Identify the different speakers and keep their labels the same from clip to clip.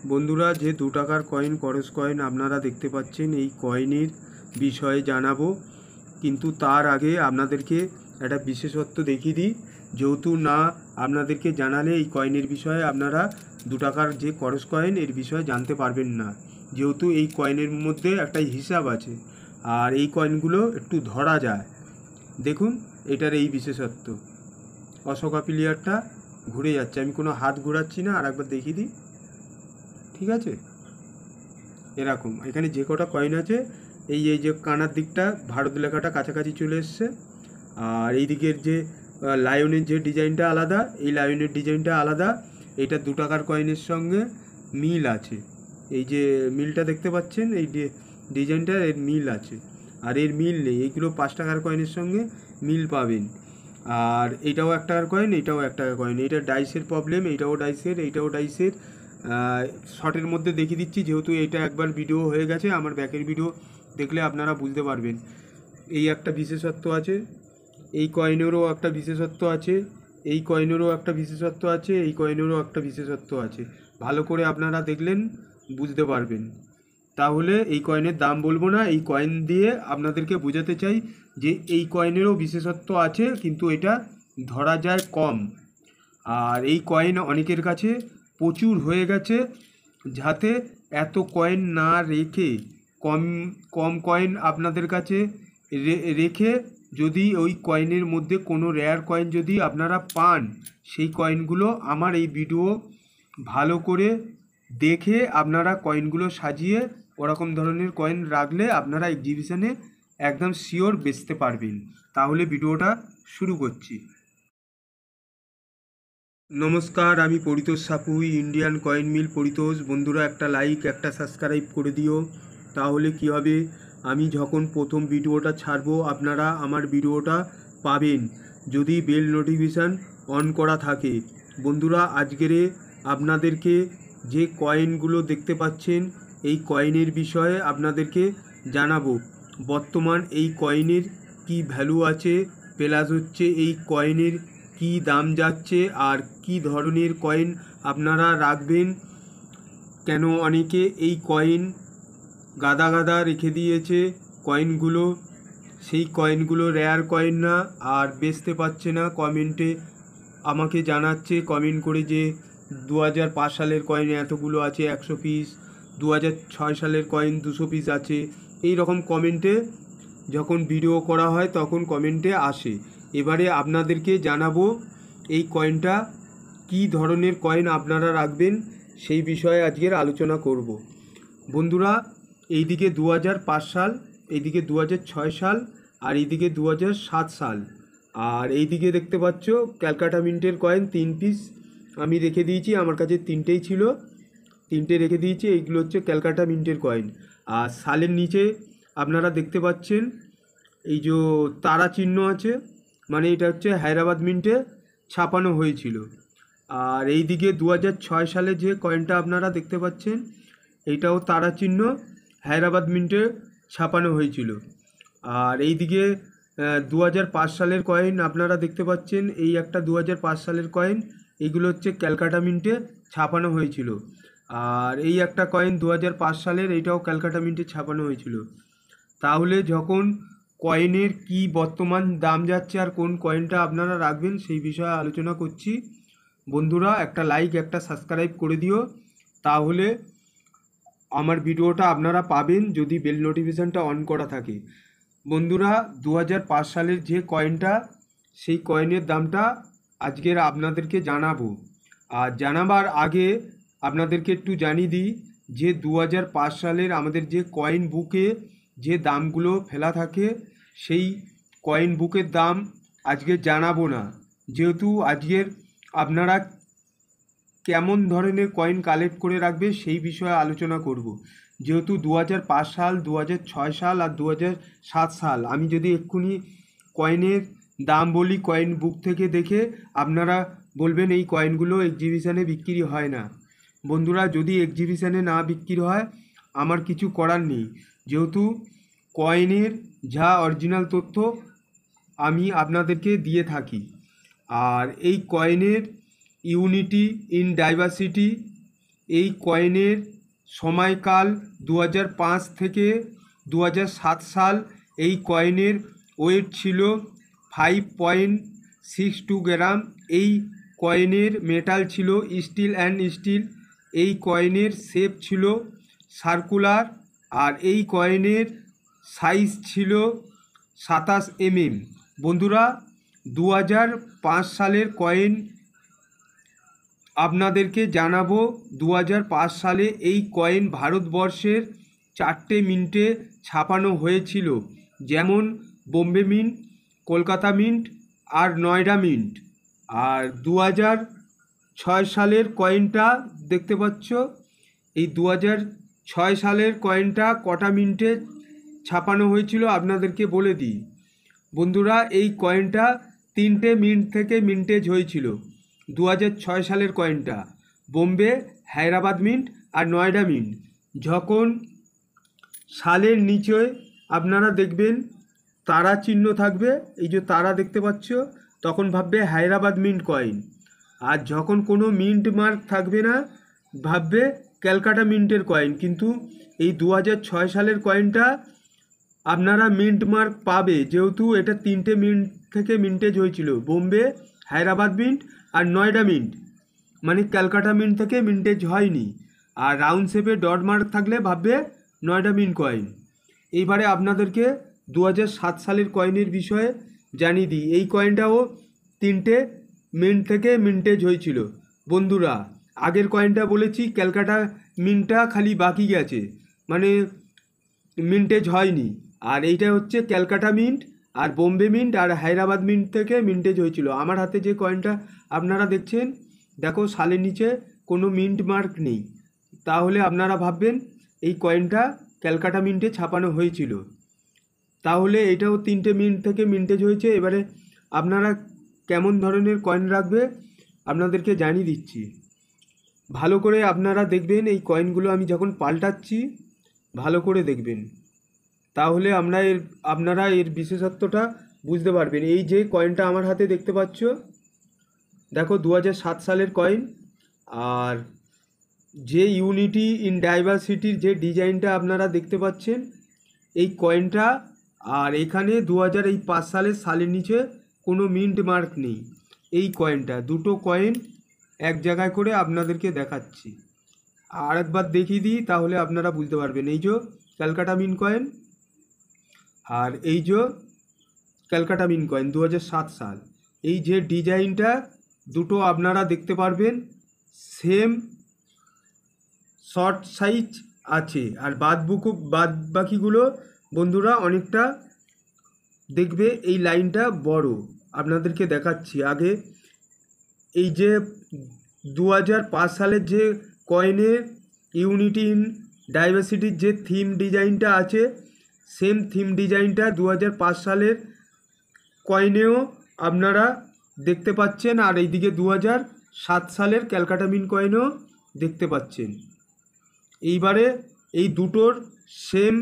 Speaker 1: বন্ধুরা, যে 2 টাকার কয়েন করস কয়েন আপনারা দেখতে পাচ্ছেন, এই কয়েনের বিষয়ে জানাবো। কিন্তু তার আগে আপনাদেরকে একটা বিশেষত্ব দেখিয়ে দিই। যেহেতু না আপনাদেরকে জানালে এই কয়েনের বিষয়ে আপনারা 2 টাকার যে করস কয়েন এর বিষয়ে জানতে পারবেন না। যেহেতু এই কয়েনের মধ্যে একটা হিসাব আছে, আর এই কয়েনগুলো একটু ধরা যায়। দেখুন এটার এই বিশেষত্ব। অশোকা প্লেয়ারটা ঘুরে যাচ্ছে, আমি কোনো হাত ঘোরাচ্ছি না, আর একবার দেখিয়ে দিই। ঠিক আছে, এরকম এখানে যে কটা কয়েন আছে, এই যে কানার দিকটা ভারত লেখাটা কাছাকাছি চলে এসছে, আর এই দিকের যে লায়নের যে ডিজাইনটা আলাদা, এই লায়নের ডিজাইনটা আলাদা। এটা 2 টাকার কয়েনের সঙ্গে মিল আছে। এই যে মিলটা দেখতে পাচ্ছেন, এই ডিজাইনটা এর মিল আছে, আর এর মিল নেই। এইগুলো 5 টাকার কয়েনের সঙ্গে মিল পাবেন। আর এইটাও 1 টাকার কয়েন, এইটাও 1 টাকার কয়েন। এটা ডাইসের প্রবলেম, এইটাও ডাইসের, এইটাও ডাইসের। শর্টের মধ্যে দেখিয়ে দিচ্ছি, যেহেতু এটা একবার ভিডিও হয়ে গেছে। আমার ব্যাকের ভিডিও দেখলে আপনারা বুঝতে পারবেন। এই একটা বিশেষত্ব আছে, এই কয়েনেরও একটা বিশেষত্ব আছে, এই কয়েনেরও একটা বিশেষত্ব আছে, এই কয়েনেরও একটা বিশেষত্ব আছে। ভালো করে আপনারা দেখলেন বুঝতে পারবেন। তাহলে এই কয়েনের দাম বলবো না, এই কয়েন দিয়ে আপনাদেরকে বোঝাতে চাই যে এই কয়েনেরও বিশেষত্ব আছে, কিন্তু এটা ধরা যায় কম। আর এই কয়েন অনেকের কাছে প্রচুর হয়ে গেছে, যাতে এত কয়েন না রেখে কম কম কয়েন আপনাদের কাছে রেখে, যদি ওই কয়েনের মধ্যে কোনো রেয়ার কয়েন যদি আপনারা পান, সেই কয়েনগুলো আমার এই ভিডিও ভালো করে দেখে আপনারা কয়েনগুলো সাজিয়ে ওরকম ধরনের কয়েন রাখলে আপনারা এক্সিবিশনে একদম শিওর বেচতে পারবেন। তাহলে ভিডিওটা শুরু করছি। নমস্কার, আমি Paritosh Sapui, Indian coin mill Paritosh. বন্ধুরা, একটা লাইক একটা সাবস্ক্রাইব করে দিও। তাহলে কি হবে, আমি যখন প্রথম ভিডিওটা ছাড়বো আপনারা আমার ভিডিওটা পাবেন, যদি বেল নোটিফিকেশান অন করা থাকে। বন্ধুরা, আজকের আপনাদেরকে যে কয়েনগুলো দেখতে পাচ্ছেন, এই কয়েনের বিষয়ে আপনাদেরকে জানাবো। বর্তমান এই কয়েনের কি ভ্যালু আছে, প্লাস হচ্ছে এই কয়েনের কি দাম যাচ্ছে, আর কি ধরনের কয়েন আপনারা রাখবেন। কেন অনেকে এই কয়েন গাদা গাদা রেখে দিয়েছে কয়েনগুলো, সেই কয়েনগুলো রেয়ার কয়েন না, আর বেচতে পারছে না। কমেন্টে আমাকে জানাচ্ছে কমেন্ট করে যে 2005 সালের কয়েন এতগুলো আছে 100 পিস, 2006 সালের কয়েন 200 পিস আছে। এই রকম কমেন্টে যখন ভিডিও করা হয় তখন কমেন্টে আসে। এবারে আপনাদেরকে জানাবো এই কয়েনটা কি ধরনের কয়েন আপনারা রাখবেন, সেই বিষয়ে আজকের আলোচনা করব। বন্ধুরা, এইদিকে 2005 সাল, এইদিকে 2006 সাল, আর এইদিকে 2007 সাল। আর এইদিকে দেখতে পাচ্ছ ক্যালকাটা মিন্টের কয়েন 3 পিস আমি রেখে দিয়েছি। আমার কাছে 3টেই ছিল, 3টে রেখে দিয়েছি। এইগুলো হচ্ছে ক্যালকাটা মিন্টের কয়েন। আর সালের নিচে আপনারা দেখতে পাচ্ছেন এই যে তারা চিহ্ন আছে, মানে এটা হচ্ছে হায়দ্রাবাদ মিন্টে ছাপানো হয়েছিল। আর এই দিকে 2006 সালে যে কয়েনটা আপনারা দেখতে পাচ্ছেন, এইটাও তারা চিহ্ন, হায়দ্রাবাদ মিন্টে ছাপানো হয়েছিল। আর এই দিকে 2005 সালের কয়েন আপনারা দেখতে পাচ্ছেন, এই একটা 2005 সালের কয়েন, এইগুলো হচ্ছে ক্যালকাটা মিন্টে ছাপানো হয়েছিল। আর এই একটা কয়েন 2005 সালের, এইটাও ক্যালকাটা মিন্টে ছাপানো হয়েছিল। তাহলে যখন কয়েনের কি বর্তমান দাম যাচ্ছে আর কোন কয়েনটা আপনারা রাখবেন, সেই বিষয়ে আলোচনা করছি। বন্ধুরা, একটা লাইক একটা সাবস্ক্রাইব করে দিও, তাহলে আমার ভিডিওটা আপনারা পাবেন যদি বেল নোটিফিকেশানটা অন করা থাকে। বন্ধুরা, 2005 সালের যে কয়েনটা, সেই কয়েনের দামটা আজকের আপনাদেরকে জানাবো। আর জানাবার আগে আপনাদেরকে একটু জানিয়ে দিই যে 2005 সালের আমাদের যে কয়েন বুকে যে দামগুলো ফেলা থাকে, সেই কয়েন বুকের দাম আজকে জানাবো না। যেহেতু আজকের আপনারা কেমন ধরনের কয়েন কালেক্ট করে রাখবে সেই বিষয়ে আলোচনা করব। যেহেতু 2005 সাল, 2006 সাল আর 2007 সাল, আমি যদি এক্ষুনি কয়েনের দাম বলি কয়েন বুক থেকে দেখে, আপনারা বলবেন এই কয়েনগুলো এক্সিবিশানে বিক্রি হয় না। বন্ধুরা, যদি এক্সিবিশানে না বিক্রি হয় আমার কিছু করার নেই, যেহেতু কয়েনের যা অরিজিনাল তথ্য আমি আপনাদেরকে দিয়ে থাকি। আর এই কয়েনের ইউনিটি ইন ডাইভার্সিটি এই কয়েনের সময়কাল 2005 থেকে 2007 সাল। এই কয়েনের ওয়েট ছিল 5.62 গ্রাম। এই কয়েনের মেটাল ছিল স্টিল অ্যান্ড স্টিল। এই কয়েনের শেপ ছিল সার্কুলার, আর এই কয়েনের সাইজ ছিল 27 বন্ধুরা 2005 সালের কয়েন আপনাদেরকে জানাবো। 2005 সালে এই কয়েন ভারতবর্ষের 4টে মিন্টে ছাপানো হয়েছিল, যেমন বোম্বে মিন্ট, কলকাতা মিন্ট আর নয়ডা মিন্ট। আর 2006 সালের কয়েনটা দেখতে পাচ্ছ। এই 2006 সালের কয়েনটা কটা মিন্টে ছাপানো হয়েছিল আপনাদেরকে বলে দিই বন্ধুরা। এই কয়েনটা 3টে মিন্ট থেকে মিন্টেজ হয়েছিল। 2006 সালের কয়েনটা বোম্বে, হায়দ্রাবাদ মিন্ট আর নয়ডা মিন্ট। যখন সালের নিচে আপনারা দেখবেন তারা চিহ্ন থাকবে, এই যে তারা দেখতে পাচ্ছ, তখন ভাববে হায়দ্রাবাদ মিন্ট কয়েন। আর যখন কোনো মিন্ট মার্ক থাকবে না, ভাববে ক্যালকাটা মিন্টের কয়েন। কিন্তু এই 2006 সালের কয়েনটা আপনারা মিন্ট মার্ক পাবে, যেহেতু এটা 3টে মিন্ট থেকে মিন্টেজ হয়েছিল, বোম্বে, হায়দ্রাবাদ মিন্ট আর নয়ডা মিন্ট। মানে ক্যালকাটা মিন্ট থেকে মিন্টেজ হয়নি। আর রাউন্ড শেপে ডট মার্ক থাকলে ভাববে নয়ডা মিন্ট কয়েন। এইবারে আপনাদেরকে 2007 সালের কয়েনের বিষয়ে জানিয়ে দিই। এই কয়েনটাও 3টে মিন্ট থেকে মিন্টেজ হয়েছিল বন্ধুরা। আগের কয়েনটা বলেছি ক্যালকাটা মিন্টটা খালি বাকি গেছে, মানে মিন্টেজ হয়নি। আর এইটা হচ্ছে ক্যালকাটা মিন্ট আর বোম্বে মিন্ট আর হায়দ্রাবাদ মিন্ট থেকে মিন্টেজ হয়েছিল। আমার হাতে যে কয়েনটা আপনারা দেখছেন, দেখো সালের নিচে কোনো মিন্ট মার্ক নেই, তাহলে আপনারা ভাববেন এই কয়েনটা ক্যালকাটা মিন্টে ছাপানো হয়েছিল। তাহলে এটাও 3টে মিন্ট থেকে মিন্টেজ হয়েছে। এবারে আপনারা কেমন ধরনের কয়েন রাখবে আপনাদেরকে জানিয়ে দিচ্ছি। ভালো করে আপনারা দেখবেন, এই কয়েনগুলো আমি যখন পাল্টাচ্ছি ভালো করে দেখবেন, তাহলে আপনারা এর বিশেষত্বটা বুঝতে পারবেন। এই যে কয়েনটা আমার হাতে দেখতে পাচ্ছ, দেখো 2007 সালের কয়েন। আর যে ইউনিটি ইন ডাইভার্সিটির যে ডিজাইনটা আপনারা দেখতে পাচ্ছেন এই কয়েনটা, আর এখানে 2005 সালের নিচে কোনো মিন্ট মার্ক নেই। এই কয়েনটা, দুটো কয়েন এক জায়গায় করে আপনাদেরকে দেখাচ্ছি। আর একবার দেখিয়ে দিই, তাহলে আপনারা বুঝতে পারবেন। এই যে ক্যালকাটা মিন্ট কয়েন আর এই যে ক্যালকাটা মিন্ট কয়েন 2007 সাল। এই যে ডিজাইনটা দুটো আপনারা দেখতে পারবেন সেম শর্ট সাইজ আছে, আর বাদ বাকিগুলো বন্ধুরা অনেকটা দেখবে এই লাইনটা বড়। আপনাদেরকে দেখাচ্ছি আগে। এই যে 2005 সালের যে কয়েনের ইউনিটি ইন ডাইভার্সিটির যে থিম ডিজাইনটা আছে, সেম থিম ডিজাইনটা 2005 সালের কয়েনেও আপনারা দেখতে পাচ্ছেন। আর এইদিকে 2007 সালের ক্যালকাটা মিন্ট কয়েনও দেখতে পাচ্ছেন। এইবারে এই দুটোর সেম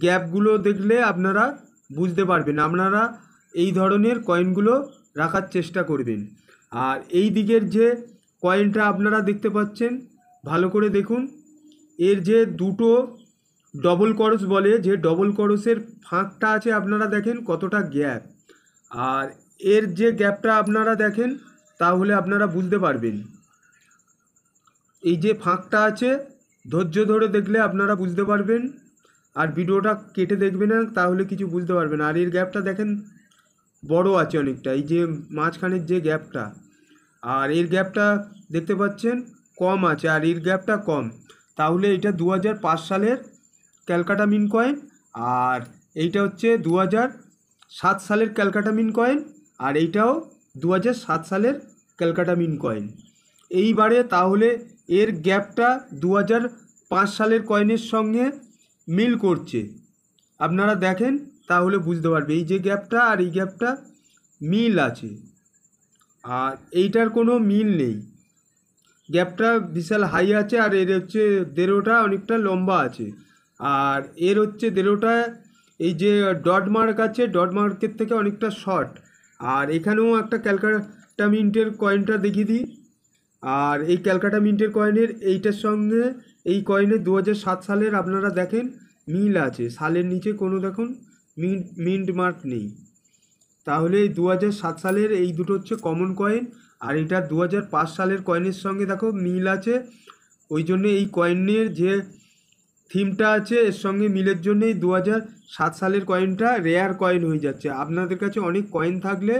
Speaker 1: গ্যাপগুলো দেখলে আপনারা বুঝতে পারবেন। আপনারা এই ধরনের কয়েনগুলো রাখার চেষ্টা করবেন। আর এই দিকের যে কয়েনটা আপনারা দেখতে পাচ্ছেন ভালো করে দেখুন, এর যে দুটো ডবল করস বলে, যে ডবল করসের ফাঁকটা আছে আপনারা দেখেন কতটা গ্যাপ। আর এর যে গ্যাপটা আপনারা দেখেন তাহলে আপনারা বুঝতে পারবেন। এই যে ফাঁকটা আছে ধৈর্য ধরে দেখলে আপনারা বুঝতে পারবেন। আর ভিডিওটা কেটে দেখবেন না, তাহলে কিছু বুঝতে পারবেন। আর এর গ্যাপটা দেখেন বড় আছে অনেকটা, এই যে মাঝখানের যে গ্যাপটা, আর এর গ্যাপটা দেখতে পাচ্ছেন কম আছে, আর এর গ্যাপটা কম। তাহলে এটা 2005 সালের ক্যালকাটা মিন্ট কয়েন, আর এইটা হচ্ছে 2007 সালের ক্যালকাটা মিন্ট কয়েন, আর এইটাও 2007 সালের ক্যালকাটা মিন্ট কয়েন। এইবারে তাহলে এর গ্যাপটা 2005 সালের কয়েনের সঙ্গে মিল করছে। আপনারা দেখেন তাহলে বুঝতে পারবে এই যে গ্যাপটা আর এই গ্যাপটা মিল আছে, আর এইটার কোনো মিল নেই। গ্যাপটা বিশাল হাই আছে, আর এর হচ্ছে দেড়োটা অনেকটা লম্বা আছে, আর এর হচ্ছে দেড়োটা এই যে ডট মার্ক আছে ডট মার্কের থেকে অনেকটা শর্ট। আর এখানেও একটা ক্যালকাটা মিন্টের কয়েনটা দেখিয়ে দিই, আর এই ক্যালকাটা মিন্টের কয়েনের এইটার সঙ্গে এই কয়েনের 2007 সালের আপনারা দেখেন মিল আছে, সালের নিচে কোনো দেখুন মিন্ট মার্ক নেই। তাহলে এই 2007 সালের এই দুটো হচ্ছে কমন কয়েন, আর এটা 2005 সালের কয়েনের সঙ্গে দেখো মিল আছে। ওই জন্য এই কয়েনের যে থিমটা আছে এর সঙ্গে মিলের জন্যই 2007 সালের কয়েনটা রেয়ার কয়েন হয়ে যাচ্ছে। আপনাদের কাছে অনেক কয়েন থাকলে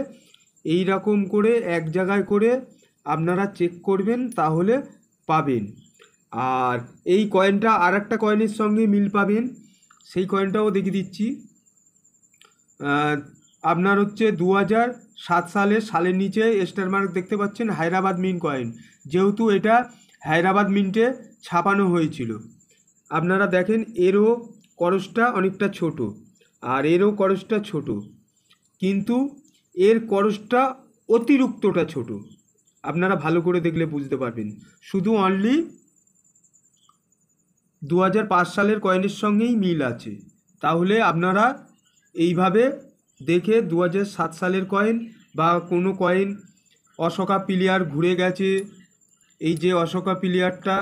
Speaker 1: এই রকম করে এক জায়গায় করে আপনারা চেক করবেন, তাহলে পাবেন। আর এই কয়েনটা আর একটা কয়েনের সঙ্গে মিল পাবেন, সেই কয়েনটাও দেখিয়ে দিচ্ছি। আপনার হচ্ছে 2007 সালের নিচে স্টার মার্ক দেখতে পাচ্ছেন, হায়দ্রাবাদ মিন্ট কয়েন, যেহেতু এটা হায়দ্রাবাদ মিন্টে ছাপানো হয়েছিল। আপনারা দেখেন এরও করসটা অনেকটা ছোট, আর এরও করসটা ছোট, কিন্তু এর করসটা অতিরিক্তটা ছোট। আপনারা ভালো করে দেখলে বুঝতে পারবেন। শুধু অনলি 2005 সালের কয়েনের সঙ্গেই মিল আছে। তাহলে আপনারা এইভাবে দেখে 2007 সালের কয়েন বা কোনো কয়েন অশোকা পিলিয়ার ঘুরে গেছে, এই যে অশোকা পিলিয়ারটা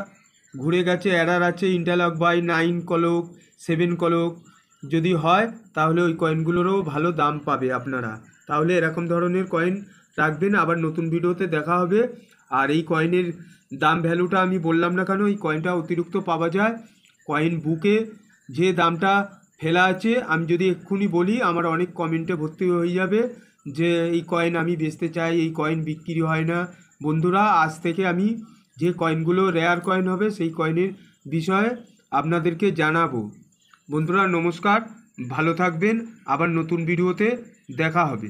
Speaker 1: ঘুরে গেছে, এরার আছে ইন্টারলক বাই 9 কলক 7 কলক যদি হয়, তাহলে ওই কয়েনগুলোরও ভালো দাম পাবে আপনারা। তাহলে এরকম ধরনের কয়েন রাখবেন। আবার নতুন ভিডিওতে দেখা হবে। আর এই কয়েনের দাম ভ্যালুটা আমি বললাম না কেন, এই কয়েনটা অতিরিক্ত পাওয়া যায়। কয়েন বুকে যে দামটা ফেলা আছে, আমি যদি এক্ষুনি বলি আমার অনেক কমেন্টে ভর্তি হয়ে যাবে যে এই কয়েন আমি বেচতে চাই, এই কয়েন বিক্রি হয় না। বন্ধুরা, আজ থেকে আমি যে কয়েনগুলো রেয়ার কয়েন হবে সেই কয়েনের বিষয়ে আপনাদেরকে জানাবো। বন্ধুরা নমস্কার, ভালো থাকবেন, আবার নতুন ভিডিওতে দেখা হবে।